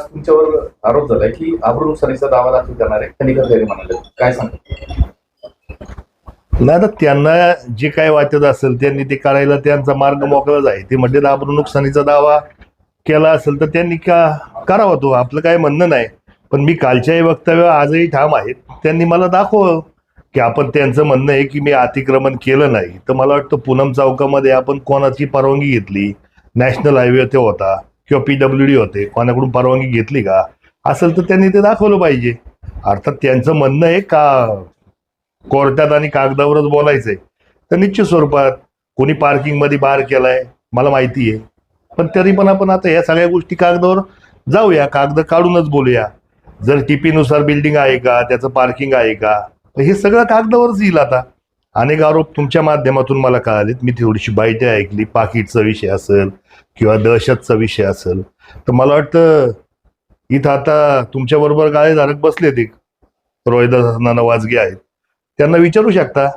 आज तुमच्यावर आरोप झालाय की आबरू नुकसानीचा दावा दाखल करणार आहे खनिकर खैरे म्हणाले, काय सांगता? नाही तर त्यांना जे काय वाटत असेल त्यांनी ते करायला त्यांचा मार्ग मोकळाच आहे. ते म्हणजे आबरू नुकसानीचा दावा केला असेल तर त्यांनी करावा, तो आपलं काय म्हणणं नाही. पण मी कालच्याही वक्तव्य आजही ठाम आहेत. त्यांनी मला दाखव की आपण त्यांचं म्हणणं आहे की मी अतिक्रमण केलं नाही, तर मला वाटतं पूनम चौकामध्ये आपण कोणाची परवानगी घेतली? नॅशनल हायवे ते होता किंवा PWD होते, कोणाकडून परवानगी घेतली का? असेल तर त्यांनी ते दाखवलं पाहिजे. अर्थात त्यांचं म्हणणं आहे का कोर्टात आणि कागदावरच बोलायचंय, तर निश्चित स्वरूपात कोणी पार्किंग मध्ये बार केलाय मला माहिती आहे. पण तरी पण आपण आता या सगळ्या गोष्टी कागदावर जाऊया, कागद काढूनच बोलूया. जर TP नुसार बिल्डिंग आहे का, त्याचं पार्किंग आहे का, हे सगळं कागदावरच येईल. आता अनेक आरोप तुमच्या माध्यमातून मला कळालेत. मी थोडीशी बाईट ऐकली, पाकिटचा विषय असेल किंवा दहशतचा विषय असेल, तर मला वाटतं इथं आता तुमच्या बरोबर गाळेधारक बसले ते रोहिदास वाजगे आहेत, त्यांना विचारू शकता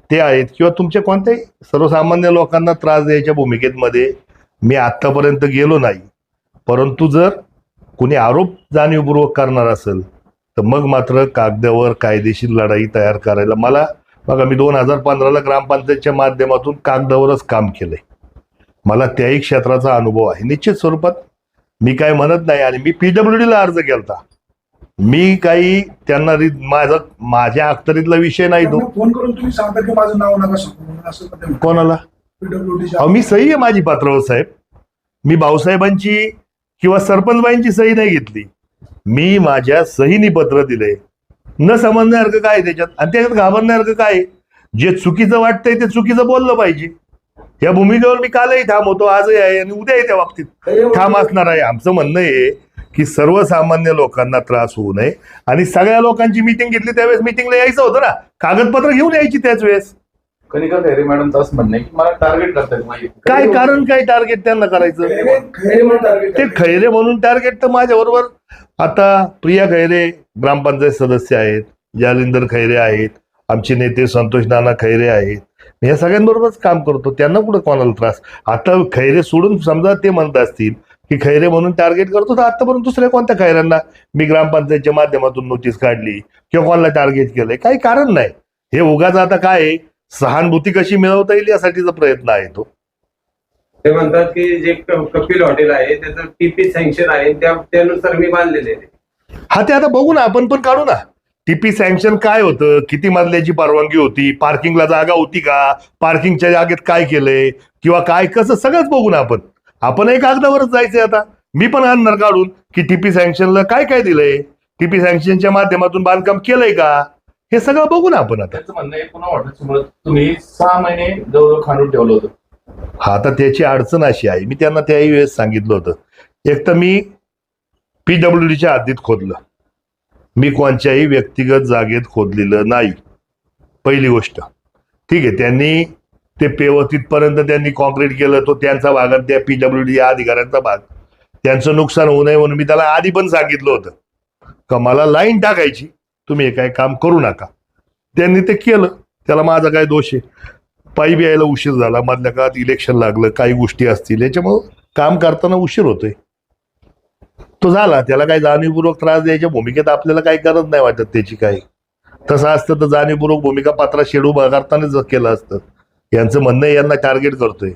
ते आहेत, किंवा तुमच्या कोणत्याही सर्वसामान्य लोकांना त्रास द्यायच्या भूमिकेत मध्ये मी आतापर्यंत गेलो नाही. परंतु जर कोणी आरोप जाणीवपूर्वक करणार असेल तर मग मात्र कागदावर कायदेशीर लढाई तयार करायला मला बघा, मी 2015ला ग्रामपंचायतच्या माध्यमातून कागदावरच काम केलंय. मला त्याही क्षेत्राचा अनुभव आहे. निश्चित स्वरूपात मी काय म्हणत नाही, आणि मी PWDला अर्ज केलता. मी काही त्यांना माझ्या अखत्यारीतला विषय नाही तो. फोन करून तुम्ही सांगता की माझं नाव नका सांगू असं कोणाला? मी सही आहे माझी पात्रावर साहेब. मी भाऊसाहेबांची किंवा सरपंचबाईंची सही नाही घेतली. मी माझ्या सहीनी पत्र दिलंय. न समजण्यासारखं काय त्याच्यात, आणि त्याच्यात घाबरण्यासारखं काय? जे चुकीचं वाटतंय ते चुकीचं बोललं पाहिजे. या भूमिकेवर मी कालही ठाम होतो, आजही आहे आणि उद्याही त्या बाबतीत ठाम असणार आहे. आमचं म्हणणं आहे की सर्वसामान्य लोकांना त्रास होऊ नये, आणि सगळ्या लोकांची मीटिंग घेतली त्यावेळेस मीटिंगला यायचं होतं ना, कागदपत्र घेऊन यायची त्याच वेळेस. खनिकर खैरे मॅडमचं असं म्हणणं आहे की मला टार्गेट करतात. काय कारण, काय टार्गेट त्यांना करायचं? ते खैरे म्हणून टार्गेट तर माझ्या बरोबर आता प्रिया खैरे ग्रामपंचायत सदस्य आहेत, जालिंदर खैरे आहेत, आमचे नेते संतोष नाना खैरे आहेत. या सगळ्यांबरोबरच काम करतो. त्यांना कुठं कोणाला त्रास? आता खैरे सोडून समजा ते म्हणत असतील की खैरे म्हणून टार्गेट करतो, तर आतापर्यंत दुसऱ्या कोणत्या खैऱ्यांना मी ग्रामपंचायतच्या माध्यमातून नोटीस काढली किंवा कोणाला टार्गेट केलंय? काही कारण नाही. हे उगाच आता काय सहानुभूती कशी मिळवता येईल यासाठीचा प्रयत्न आहे तो. ते म्हणतात की जे कपिल हॉटेल आहे त्याचं TP सँक्शन आहे, त्यानुसार मी बांधलेले आहे. हा, ते आता बघू ना, आपण पण काढू ना. TP सँक्शन काय होतं, किती मजल्याची परवानगी होती, पार्किंगला जागा होती का, पार्किंगच्या जागेत काय केलंय किंवा काय कसं, सगळंच बघू ना आपण. आपणही कागदावरच जायचंय. आता मी पण आणणार काढून की TP सँक्शनला काय काय दिलंय, TP सँक्शनच्या माध्यमातून बांधकाम केलंय का, हे सगळं बघू ना आपण. आता त्याचं म्हणणं आहे पुन्हा हॉटेलसमोर तुम्ही 6 महिने जवळजवळ खांडून ठेवलं होतं. हा, तर त्याची अडचण अशी आहे, मी त्यांना त्याही वेळेस सांगितलं होतं. एक तर मी PWDच्या हद्दीत खोदलं, मी कोणत्याही व्यक्तिगत जागेत खोदलेलं नाही, पहिली गोष्ट. ठीक आहे, त्यांनी ते तिथपर्यंत त्यांनी कॉन्क्रीट केलं, तो त्यांचा भाग, त्या PWD या अधिकाऱ्यांचा भाग. त्यांचं नुकसान होऊ नये म्हणून मी त्याला आधी पण सांगितलं होतं का मला लाईन टाकायची, तुम्ही हे काय काम करू नका. त्यांनी ते केलं, त्याला माझा काय दोष आहे? पाईप यायला उशीर झाला, मधल्या काळात इलेक्शन लागलं, काही गोष्टी असतील, याच्यामुळं काम करताना उशीर होतोय. तो झाला, त्याला काही जाणीवपूर्वक त्रास द्यायच्या भूमिकेत आपल्याला काही गरज नाही वाटत त्याची. काही तसं असतं तर जाणीवपूर्वक भूमिका पत्रा शेड उभा करतानाच केलं असतं. यांचं म्हणणं यांना टार्गेट करतोय,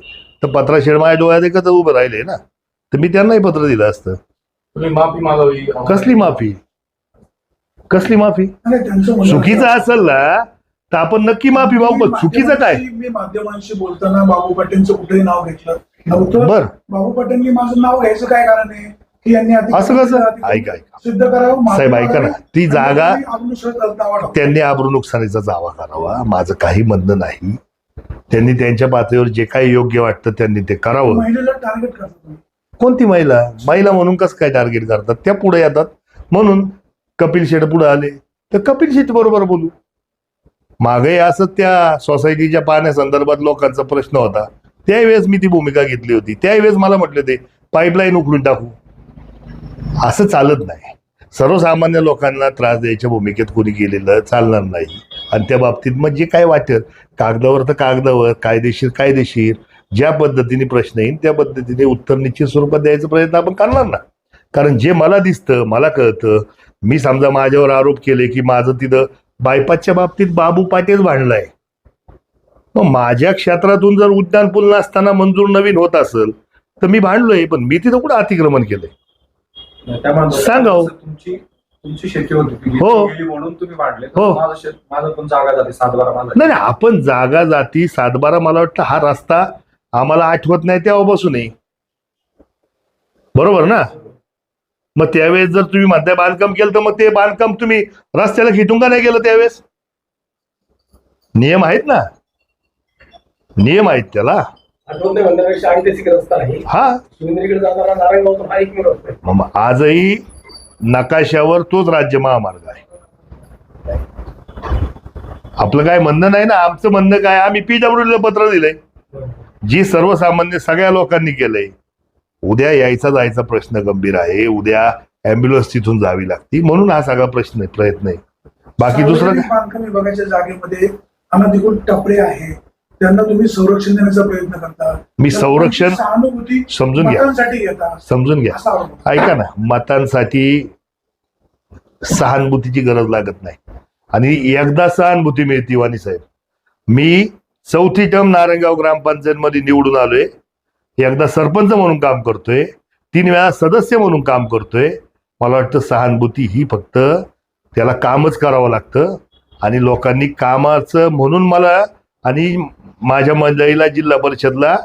तर पत्रा शेड माझ्या डोळ्यात एकच उभं राहिले ना, तर मी त्यांनाही पत्र दिलं असतं. तुम्ही माफी मागावी. कसली माफी? कसली माफी? चुकीचं असेल ना तर आपण नक्की माफी मागू. चुकीचं काय? मी माध्यमांशी बोलताना बाबू पाटीलचं कुठेही नाव घेतलं नव्हतं. बर, बाबू पाटीलनी माझं नाव घ्यायचं काय कारण आहे की यांनी असं कसं? ऐका सिद्ध करावं साहेब, ऐका ना, ती जागा त्यांनी त्यांनी आबरू नुकसानीचा दावा करावा, माझं काही म्हणणं नाही. त्यांनी त्यांच्या पातळीवर जे काही योग्य वाटतं त्यांनी ते करावं. महिलेला टार्गेट करतात. कोणती महिला? महिला म्हणून कसं काय टार्गेट करतात? त्या पुढे येतात म्हणून कपिल शेठ पुढे आले, तर कपिल शेठ बरोबर बोलू. मागे असं त्या सोसायटीच्या पाण्यासंदर्भात लोकांचा प्रश्न होता, त्यावेळेस मी ती भूमिका घेतली होती. त्यावेळेस मला म्हटलं ते पाईपलाईन उखडून टाकू. असं चालत नाही. सर्वसामान्य लोकांना त्रास द्यायच्या भूमिकेत कोणी गेलेलं चालणार नाही. आणि त्या बाबतीत मग जे काय वाटेल कागदावर तर कागदावर, कायदेशीर ज्या पद्धतीने प्रश्न येईल त्या पद्धतीने उत्तर निश्चित स्वरूपात द्यायचा प्रयत्न आपण करणार ना. कारण जे मला दिसतं, मला कळतं, मी समजा माझ्यावर आरोप केले की माझं तिथं बायपासच्या बाबतीत बाबू पाटील भांडलाय, मग माझ्या क्षेत्रातून जर उड्डाण पूल नसताना मंजूर नवीन होत असेल तर मी भांडलोय, पण मी तिथं कुठं अतिक्रमण केलंय? सांगा हो. तुमची शेती होती ती हो. गेली म्हणून तुम्ही वाढले. हो. माझं पण जागा झाली 7-12 माझा. नाही नाही, आपण जागा जाती 7-12, मला वाटतं हा रस्ता आम्हाला आठवत नाही तेव्हापासूनही, बरोबर ना? मग त्यावेळेस जर तुम्ही म्हणताय बांधकाम केलं तर मग ते बांधकाम तुम्ही रस्त्याला खिटून का नाही केलं त्यावेळेस? नियम आहेत ना, नियम आहेत त्याला. आठवण म्हणण्यापेक्षा ऐतिहासिक रस्ता आहे हा, शिवनेरीकडे जाणारा नारायणगाव तर हा एकमेव रस्ता आहे. मग आजही नकाशावर तोच राज्य महामार्ग आहे. आपलं काय म्हणणं नाही ना, आमचं म्हणणं काय, आम्ही PWDला पत्र दिलंय, जी सर्वसामान्य सगळ्या लोकांनी केलंय. उद्या यायचा जायचा प्रश्न गंभीर आहे, उद्या अँब्युलन्स तिथून जावी लागती, म्हणून हा सगळा प्रयत्न आहे. बाकी दुसरं सार्वजनिक बांधकाम विभागाच्या जागेमध्ये अनधिकृत टपरे आहे, त्यांना तुम्ही संरक्षण देण्याचा प्रयत्न करता. मी संरक्षण सहानुभूती समजून घ्या, मतांसाठी घेता समजून घ्या. असा आरोप. ऐका ना, मतांसाठी सहानुभूतीची गरज लागत नाही, आणि एकदा सहानुभूती मिळते. वाणी साहेब, मी 4थी टर्म नारायणगाव ग्रामपंचायत मध्ये निवडून आलोय, एकदा सरपंच म्हणून काम करतोय, 3 वेळा सदस्य म्हणून काम करतोय. मला वाटतं सहानुभूती ही फक्त त्याला कामच करावं लागतं, आणि लोकांनी कामाचं म्हणून मला आणि माझ्या मंडळीला जिल्हा परिषदला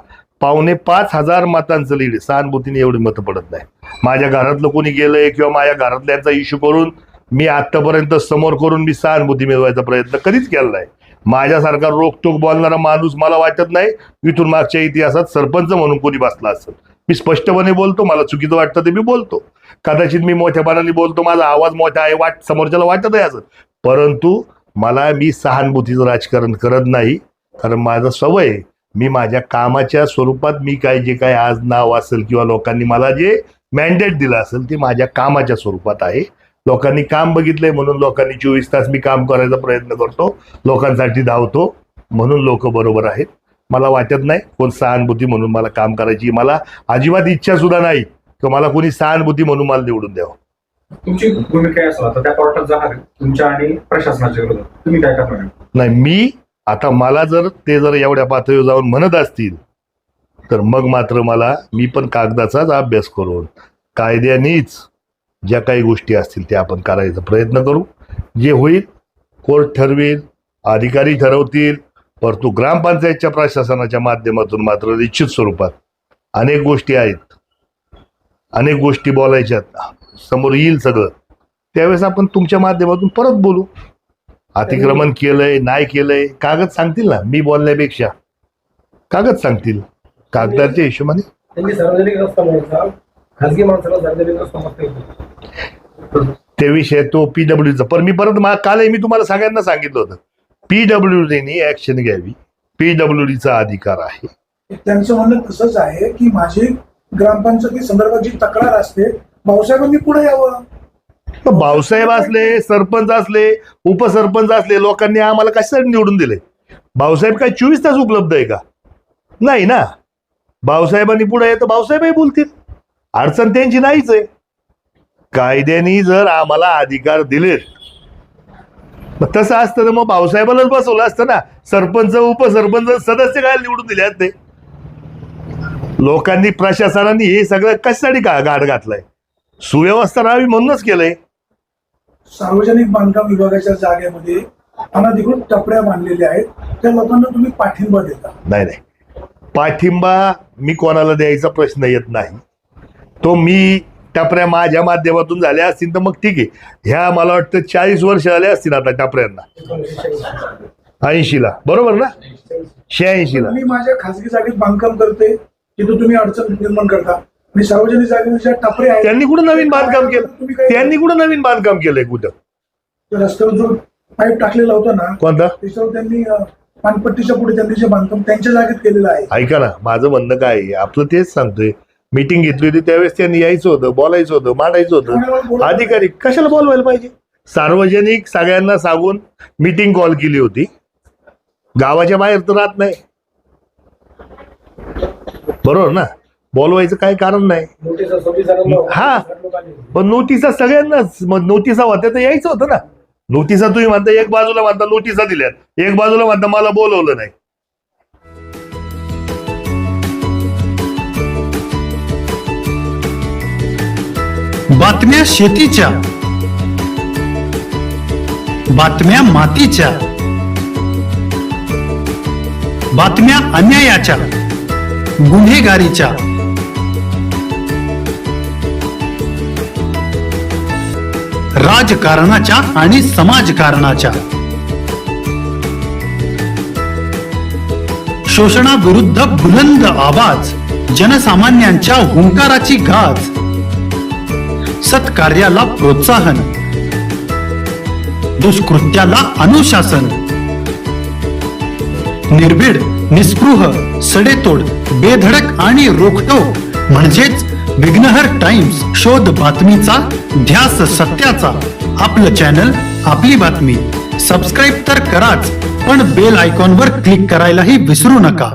4,500 मतांचं लीड, सहानुभूतीने एवढी मतं पडत नाही. माझ्या घरातलं कोणी गेलंय किंवा माझ्या घरातल्यांचा इश्यू करून मी आतापर्यंत समोर करून मी सहानुभूती मिळवायचा प्रयत्न कधीच केला नाही. माझ्यासारखा रोखटोक बोलणारा माणूस मला वाटत नाही इथून मागच्या इतिहासात सरपंच म्हणून कोणी बसला असेल. मी स्पष्टपणे बोलतो, मला चुकीचं वाटतं ते मी बोलतो. कदाचित मी मोठ्यापणाने बोलतो, माझा आवाज मोठा आहे, समोरच्याला वाटत आहे असं, परंतु मी सहानुभूतीचं राजकारण करत नाही. कारण माझं सवय आहे, मी माझ्या कामाच्या स्वरूपात मी जे काय आज नाव असेल किंवा लोकांनी मला जे मॅन्डेट दिलं असेल ते माझ्या कामाच्या स्वरूपात आहे. लोकांनी काम बघितलंय म्हणून लोकांनी 24 तास मी काम करायचा प्रयत्न करतो, लोकांसाठी धावतो, म्हणून लोक बरोबर आहेत. मला वाटत नाही कोण सहानुभूती म्हणून मला काम करायची, मला अजिबात इच्छा सुद्धा नाही की मला कोणी सहानुभूती म्हणून मला निवडून द्यावं. तुमची भूमिका काय असणार तर त्या कोर्टात जाणार तुमच्या आणि प्रशासनाच्या विरोधात तुम्ही काय करणार? नाही, मी आता मला जर ते जर एवढ्या पातळीवर जाऊन म्हणत असतील तर मग मात्र मी पण कागदाचाच अभ्यास करून कायद्यानेच ज्या काही गोष्टी असतील त्या आपण करायचा प्रयत्न करू. जे होईल कोर्ट ठरवेल, अधिकारी ठरवतील, परंतु ग्रामपंचायतच्या प्रशासनाच्या माध्यमातून मात्र निश्चित स्वरूपात अनेक गोष्टी आहेत, अनेक गोष्टी बोलायच्यात, समोर येईल सगळं, त्यावेळेस आपण तुमच्या माध्यमातून परत बोलू. अतिक्रमण केलंय नाही केलंय कागद सांगतील ना, मी बोलण्यापेक्षा कागद सांगतील. कागदाच्या हिशोबाने त्यांनी सार्वजनिक रस्ता म्हणता, खासगी माणसाला सार्वजनिक रस्ता म्हणता ते विषय तो PWDचा. पण मी परत कालही मी तुम्हाला सगळ्यांना सांगितलं होतं, PWDने ऍक्शन घ्यावी, PWDचा अधिकार आहे. त्यांचं म्हणणं तसंच आहे की माझी ग्रामपंचायती संदर्भात जी तक्रार असते भाऊसाहेबांनी पुढे यावं. भाऊसाहेब असले, सरपंच असले, उपसरपंच असले, लोकांनी आम्हाला कशासाठी निवडून दिले? भाऊसाहेब काय 24 तास उपलब्ध आहे का? नाही ना. भाऊसाहेबांनी पुढे येतं, भाऊसाहेबही बोलतील, अडचण त्यांची नाहीच आहे. कायद्याने जर आम्हाला अधिकार दिलेत मग तसं असतं तर मग भाऊसाहेबांनाच बसवलं असतं ना. सरपंच उपसरपंच सदस्य काय निवडून दिले आहेत ते? लोकांनी प्रशासनाने हे सगळं कशासाठी घाट घातलाय? सुव्यवस्था राहावी म्हणूनच केलंय. सार्वजनिक बांधकाम विभागाच्या जागेमध्ये अनधिकृत टपऱ्या बांधलेल्या आहेत, त्या लोकांना तुम्ही पाठिंबा देता? नाही नाही, पाठिंबा मी कोणाला द्यायचा प्रश्न येत नाही. तो मी टपऱ्या माझ्या माध्यमातून झाल्या असतील तर मग ठीक आहे. ह्या मला वाटतं 40 वर्ष झाले असतील आता टपऱ्यांना, 80ला बरोबर ना, 86ला. मी माझ्या खासगी जागेत बांधकाम करते, तिथं तुम्ही अडचण निर्माण करता, आणि सार्वजनिक जागेमध्ये ज्या टपऱ्या आहेत त्यांनी कुठं नवीन बांधकाम केलं? त्यांनी कुठं नवीन बांधकाम केलंय? कुठं रस्त्यावर जो पाईप टाकलेला होता ना, कोणता? त्याच्यावर त्यांनी पानपट्टीच्या पुढे त्यांनी जे बांधकाम त्यांच्या जागेत केलेलं आहे. ऐका ना, माझं म्हणणं काय आहे, आपलं तेच सांगतोय. मीटिंग घेतली होती त्यावेळेस त्यांनी यायचं होतं, बोलायचं होतं, मांडायचं होतं. अधिकारी कशाला बोलवायला पाहिजे? सार्वजनिक सगळ्यांना सांगून मीटिंग कॉल केली होती, गावाच्या बाहेर तर राहत नाही, बरोबर ना? बोलवायचं काही कारण नाही. नोटीस 26 जणांना हा, पण नोटिसा सगळ्यांनाच, मग नोटिसा होत्या तर यायचं होतं ना. नोटिसा तुम्ही म्हणता, एक बाजूला म्हणता नोटिसा दिल्यात, एक बाजूला म्हणता मला बोलवलं नाही. बातम्या शेतीच्या, बातम्या मातीच्या, बातम्या अन्यायाच्या, गुन्हेगारीच्या, राजकारणाच्या आणि समाजकारणाच्या, शोषणाविरुद्ध बुलंद आवाज, जनसामान्यांच्या हुंकाराची गाज, सत्कार्याला प्रोत्साहन, दुष्कृत्याला अनुशासन, निर्भीड, निस्पृह, सडेतोड, बेधडक आणि रोखटोक म्हणजेच विघ्नहर टाइम्स. शोध बातमीचा, ध्यास सत्याचा. आपलं चॅनल, आपली बातमी. सबस्क्राईब तर कराच, पण बेल आयकॉनवर क्लिक करायलाही विसरू नका.